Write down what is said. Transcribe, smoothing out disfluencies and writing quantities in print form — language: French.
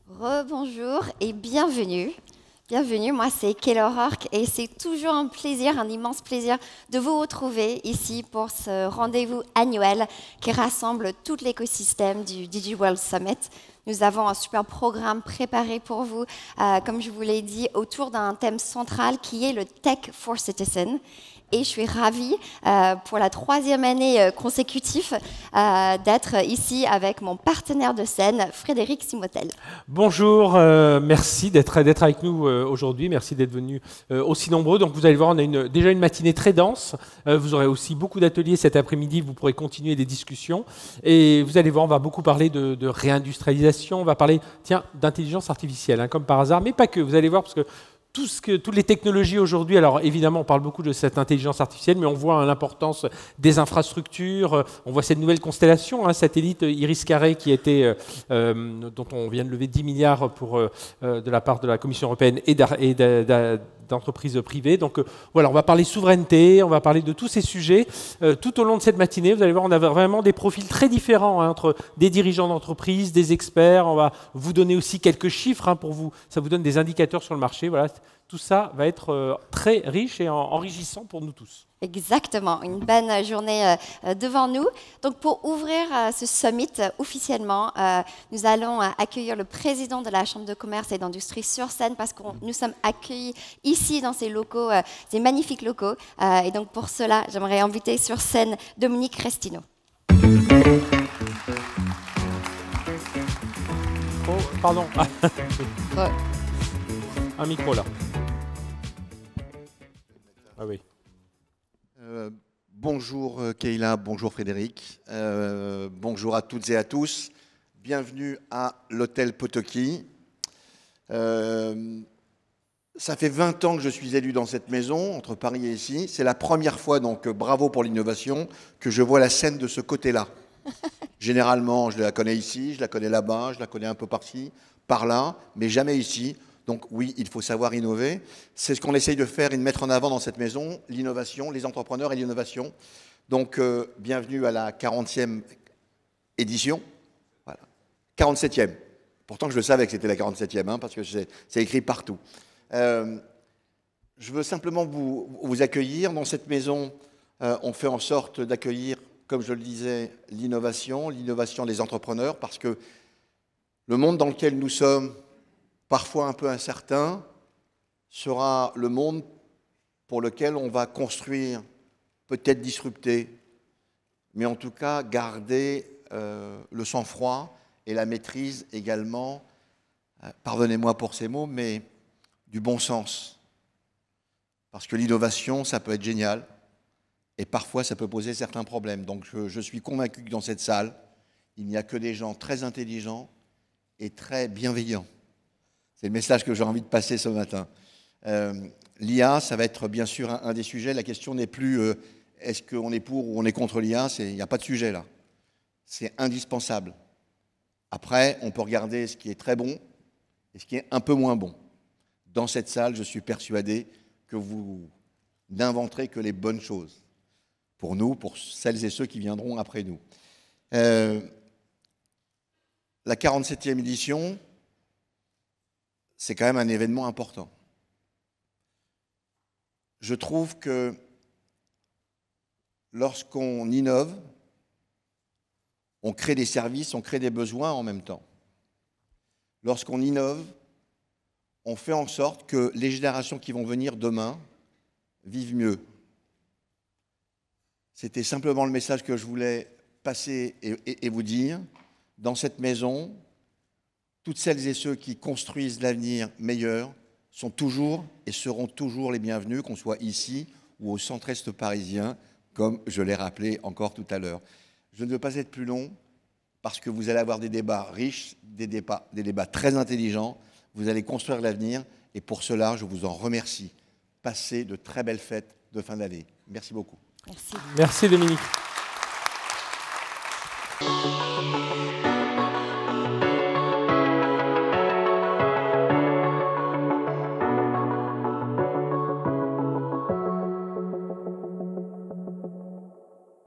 Rebonjour et bienvenue. Bienvenue, moi c'est Kelly O'Rourke et c'est toujours un plaisir, un immense plaisir de vous retrouver ici pour ce rendez-vous annuel qui rassemble tout l'écosystème du DigiWorld Summit. Nous avons un super programme préparé pour vous, comme je vous l'ai dit, autour d'un thème central qui est le Tech for Citizen. Et je suis ravie, pour la 3e année consécutive, d'être ici avec mon partenaire de scène, Frédéric Simotel. Bonjour, merci d'être avec nous aujourd'hui, merci d'être venus aussi nombreux. Donc vous allez voir, on a déjà une matinée très dense, vous aurez aussi beaucoup d'ateliers cet après-midi, vous pourrez continuer des discussions. Et vous allez voir, on va beaucoup parler de réindustrialisation, on va parler d'intelligence artificielle, hein, comme par hasard, mais pas que, vous allez voir, parce que toutes les technologies aujourd'hui, alors évidemment on parle beaucoup de cette intelligence artificielle, mais on voit l'importance des infrastructures, on voit cette nouvelle constellation, satellite Iris-Carré qui était, dont on vient de lever 10 milliards de la part de la Commission européenne et d'entreprises privées. Donc voilà, on va parler souveraineté, on va parler de tous ces sujets. Tout au long de cette matinée, vous allez voir, on a vraiment des profils très différents entre des dirigeants d'entreprise, des experts. On va vous donner aussi quelques chiffres pour vous, ça vous donne des indicateurs sur le marché. Voilà, tout ça va être très riche et enrichissant pour nous tous. Exactement, une bonne journée devant nous. Donc pour ouvrir ce summit officiellement, nous allons accueillir le président de la Chambre de commerce et d'industrie sur scène parce que nous sommes accueillis ici dans ces locaux, ces magnifiques locaux. Et donc pour cela, j'aimerais inviter sur scène Dominique Restino. Oh, pardon. Un micro là. Ah oui. Bonjour Kayla, bonjour Frédéric, bonjour à toutes et à tous. Bienvenue à l'hôtel Potoki. Ça fait 20 ans que je suis élu dans cette maison, entre Paris et ici. C'est la première fois, donc bravo pour l'innovation, que je vois la scène de ce côté-là. Généralement, je la connais ici, je la connais là-bas, je la connais un peu par-ci, par-là, mais jamais ici. Donc oui, il faut savoir innover. C'est ce qu'on essaye de faire et de mettre en avant dans cette maison, l'innovation, les entrepreneurs et l'innovation. Donc bienvenue à la 40e édition. Voilà. 47e. Pourtant, je le savais que c'était la 47e, parce que c'est écrit partout. Je veux simplement vous accueillir. Dans cette maison, on fait en sorte d'accueillir, comme je le disais, l'innovation des entrepreneurs, parce que le monde dans lequel nous sommes, parfois un peu incertain, sera le monde pour lequel on va construire, peut-être disrupter, mais en tout cas garder le sang-froid et la maîtrise également, pardonnez-moi pour ces mots, mais du bon sens. Parce que l'innovation, ça peut être génial, et parfois ça peut poser certains problèmes. Donc je suis convaincu que dans cette salle, il n'y a que des gens très intelligents et très bienveillants. C'est le message que j'ai envie de passer ce matin. L'IA, ça va être bien sûr un des sujets. La question n'est plus est-ce qu'on est pour ou on est contre l'IA. Il n'y a pas de sujet là. C'est indispensable. Après, on peut regarder ce qui est très bon et ce qui est un peu moins bon. Dans cette salle, je suis persuadé que vous n'inventerez que les bonnes choses. Pour nous, pour celles et ceux qui viendront après nous. La 47e édition, c'est quand même un événement important. Je trouve que lorsqu'on innove, on crée des services, on crée des besoins en même temps. Lorsqu'on innove, on fait en sorte que les générations qui vont venir demain vivent mieux. C'était simplement le message que je voulais passer et vous dire. Dans cette maison, toutes celles et ceux qui construisent l'avenir meilleur sont toujours et seront toujours les bienvenus, qu'on soit ici ou au centre-est parisien, comme je l'ai rappelé encore tout à l'heure. Je ne veux pas être plus long, parce que vous allez avoir des débats riches, des débats très intelligents, vous allez construire l'avenir, et pour cela, je vous en remercie. Passez de très belles fêtes de fin d'année. Merci beaucoup. Merci. Merci Dominique.